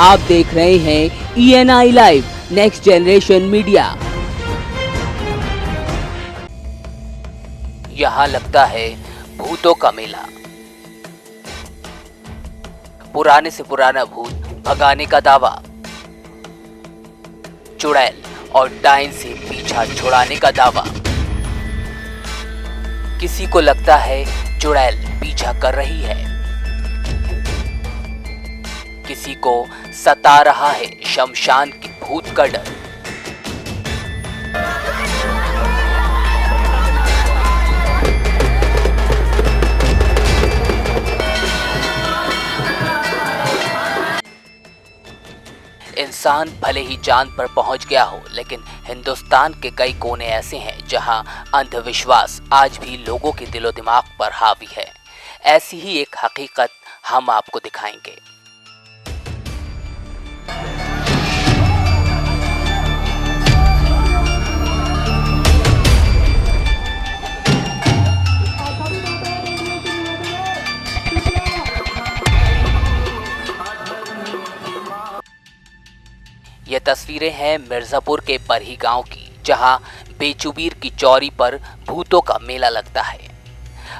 आप देख रहे हैं ENI live next generation media. यहाँ लगता है भूतों का मेला। पुराने से पुराना भूत भगाने का दावा, चुड़ैल और डायन से पीछा छुड़ाने का दावा। किसी को लगता है चुड़ैल पीछा कर रही है, किसी को सता रहा है शमशान की भूत का डर। इंसान भले ही चांद पर पहुंच गया हो, लेकिन हिंदुस्तान के कई कोने ऐसे हैं जहां अंधविश्वास आज भी लोगों के दिलो दिमाग पर हावी है। ऐसी ही एक हकीकत हम आपको दिखाएंगे। ये तस्वीरें हैं मिर्जापुर के बरही गांव की, जहां बेचुबीर की चौरी पर भूतों का मेला लगता है।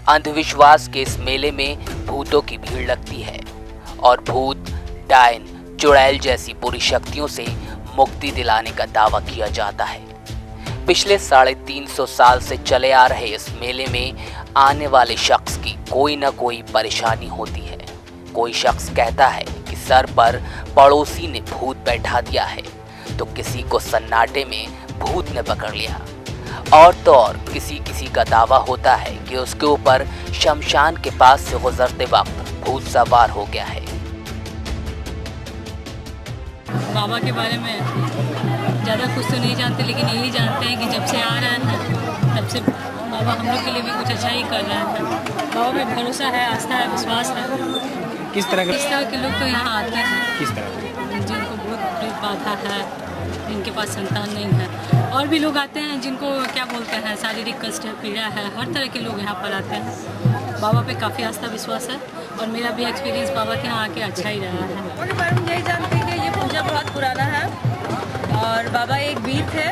अंधविश्वास के इस मेले में भूतों की भीड़ लगती है और भूत, डायन, चुड़ैल जैसी बुरी शक्तियों से मुक्ति दिलाने का दावा किया जाता है। पिछले 350 साल से चले आ रहे इस मेले में आने वाले शख्स की कोई न कोई परेशानी होती है। कोई शख्स कहता है कि सर पर पड़ोसी ने भूत बैठा दिया है, तो किसी को सन्नाटे में भूत ने पकड़ लिया, और तो और किसी का दावा होता है कि उसके ऊपर शमशान के पास से गुजरते वक्त भूत सवार हो गया है। बाबा के बारे में ज़्यादा कुछ तो नहीं जानते, लेकिन यही जानते हैं कि जब से आ रहे हैं तब से बाबा हम लोग के लिए भी कुछ अच्छा ही कर रहे हैं। बाबा में भरोसा है, आस्था है, विश्वास है। किस तरह के लोग तो यहाँ आते हैं, किस तरह जिनको भूत प्रेत बाधा है, जिनके पास संतान नहीं है, और भी लोग आते हैं जिनको क्या बोलते हैं शारीरिक कष्ट है, पीड़ा है, हर तरह के लोग यहाँ पर आते हैं। बाबा पे काफ़ी आस्था विश्वास है और मेरा भी एक्सपीरियंस बाबा के यहाँ आके अच्छा ही रहा है। उनके बारे में यही जानते हैं कि ये पूजा बहुत पुराना है और बाबा एक वीर थे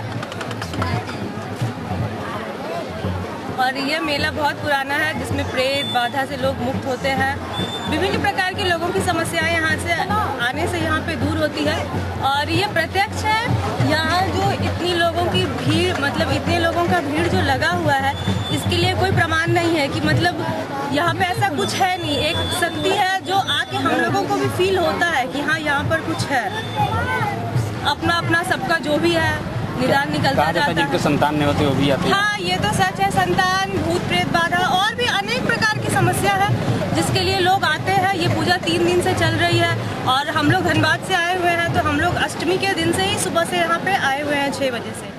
और ये मेला बहुत पुराना है, जिसमें प्रेत बाधा से लोग मुक्त होते हैं। विभिन्न प्रकार के लोगों की समस्याएं यहाँ से आने से यहाँ पे दूर होती है और ये प्रत्यक्ष है। यहाँ जो इतनी लोगों की भीड़, मतलब इतने लोगों का भीड़ जो लगा हुआ है, इसके लिए कोई प्रमाण नहीं है कि मतलब यहाँ पे ऐसा कुछ है नहीं। एक शक्ति है जो आके हम लोगों को भी फील होता है कि हाँ यहाँ पर कुछ है। अपना अपना सबका जो भी है निदान निकलता जाता है। जिनको संतान नहीं होती वो भी आते हैं। हाँ, ये तो सच है। संतान, भूत प्रेत बाधा और भी अनेक प्रकार की समस्या है जिसके लिए लोग आते हैं। ये पूजा 3 दिन से चल रही है और हम लोग धनबाद से आए हुए हैं, तो हम लोग अष्टमी के दिन से ही सुबह से यहाँ पे आए हुए हैं 6 बजे से।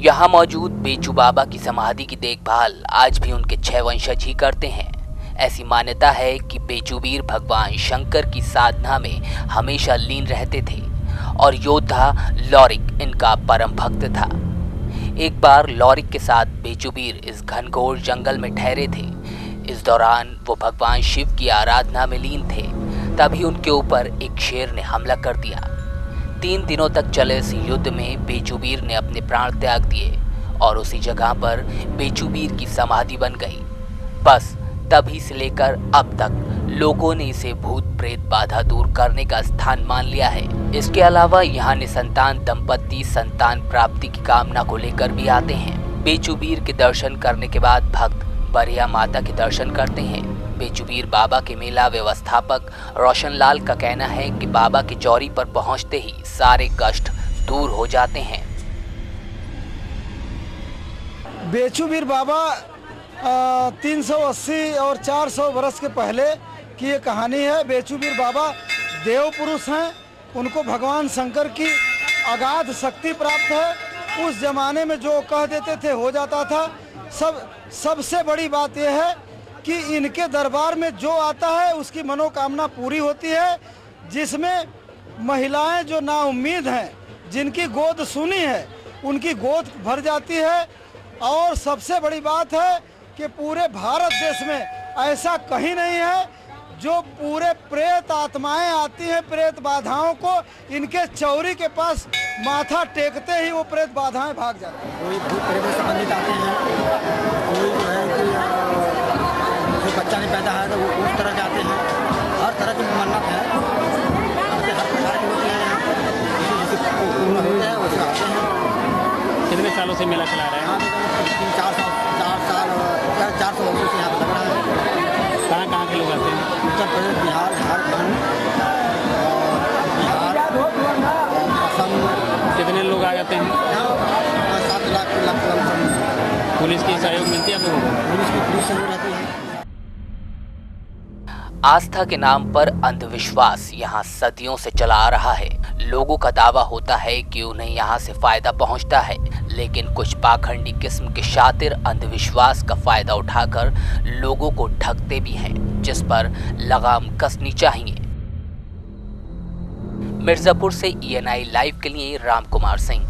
यहाँ मौजूद बेचू बाबा की समाधि की देखभाल आज भी उनके 6 वंशज ही करते हैं। ऐसी मान्यता है कि बेचुबीर भगवान शंकर की साधना में हमेशा लीन रहते थे और योद्धा लौरिक इनका परम भक्त था। एक बार लौरिक के साथ बेचुबीर इस घनघोर जंगल में ठहरे थे। इस दौरान वो भगवान शिव की आराधना में लीन थे। तभी उनके ऊपर एक शेर ने हमला कर दिया। 3 दिनों तक चले इस युद्ध में बेचुबीर ने अपने प्राण त्याग दिए और उसी जगह पर बेचुबीर की समाधि बन गई। बस तभी से लेकर अब तक लोगों ने इसे भूत प्रेत बाधा दूर करने का स्थान मान लिया है। इसके अलावा यहाँ निसंतान दंपत्ति संतान प्राप्ति की कामना को लेकर भी आते हैं। बेचुबीर के दर्शन करने के बाद भक्त बरिया माता के दर्शन करते हैं। बेचुबीर बाबा के मेला व्यवस्थापक रोशनलाल का कहना है कि बाबा की चौरी पर पहुंचते ही सारे कष्ट दूर हो जाते हैं। बेचुबीर बाबा 380 और 400 वर्ष के पहले की ये कहानी है। बेचुबीर बाबा देव पुरुष हैं, उनको भगवान शंकर की अगाध शक्ति प्राप्त है। उस जमाने में जो कह देते थे हो जाता था। सबसे बड़ी बात यह है कि इनके दरबार में जो आता है उसकी मनोकामना पूरी होती है, जिसमें महिलाएं जो नाउम्मीद हैं, जिनकी गोद सुनी है, उनकी गोद भर जाती है। और सबसे बड़ी बात है कि पूरे भारत देश में ऐसा कहीं नहीं है जो पूरे प्रेत आत्माएं आती हैं प्रेत बाधाओं को इनके चौरी के पास माथा टेकते ही वो प्रेत बाधाएं भाग जाती हैं। कोई भूत प्रेत से संबंधित आते हैं, कोई जो है कि जो बच्चा नहीं पैदा है तो वो उस तरह के आते हैं। हर तरह की मन्नत है, हर प्रकार की होती है यहाँ पर, जैसे पूर्ण होते हैं वैसे आते हैं। कितने सालों से मेला चला रहे हैं? यहाँ पर 400 वर्षों से यहाँ पर लग रहा है। कहाँ के लोग आते हैं? उत्तर प्रदेश, बिहार, झारखंड, बिहार, असम। कितने लोग आ जाते हैं? 7 लाख के लगभग। पुलिस की सहयोग मिलती है आप लोगों को? पुलिस सहयोग रहती है। आस्था के नाम पर अंधविश्वास यहाँ सदियों से चला आ रहा है। लोगों का दावा होता है कि उन्हें यहाँ से फायदा पहुँचता है, लेकिन कुछ पाखंडी किस्म के शातिर अंधविश्वास का फायदा उठाकर लोगों को ठगते भी हैं, जिस पर लगाम कसनी चाहिए। मिर्जापुर से ENI लाइव के लिए राम कुमार सिंह।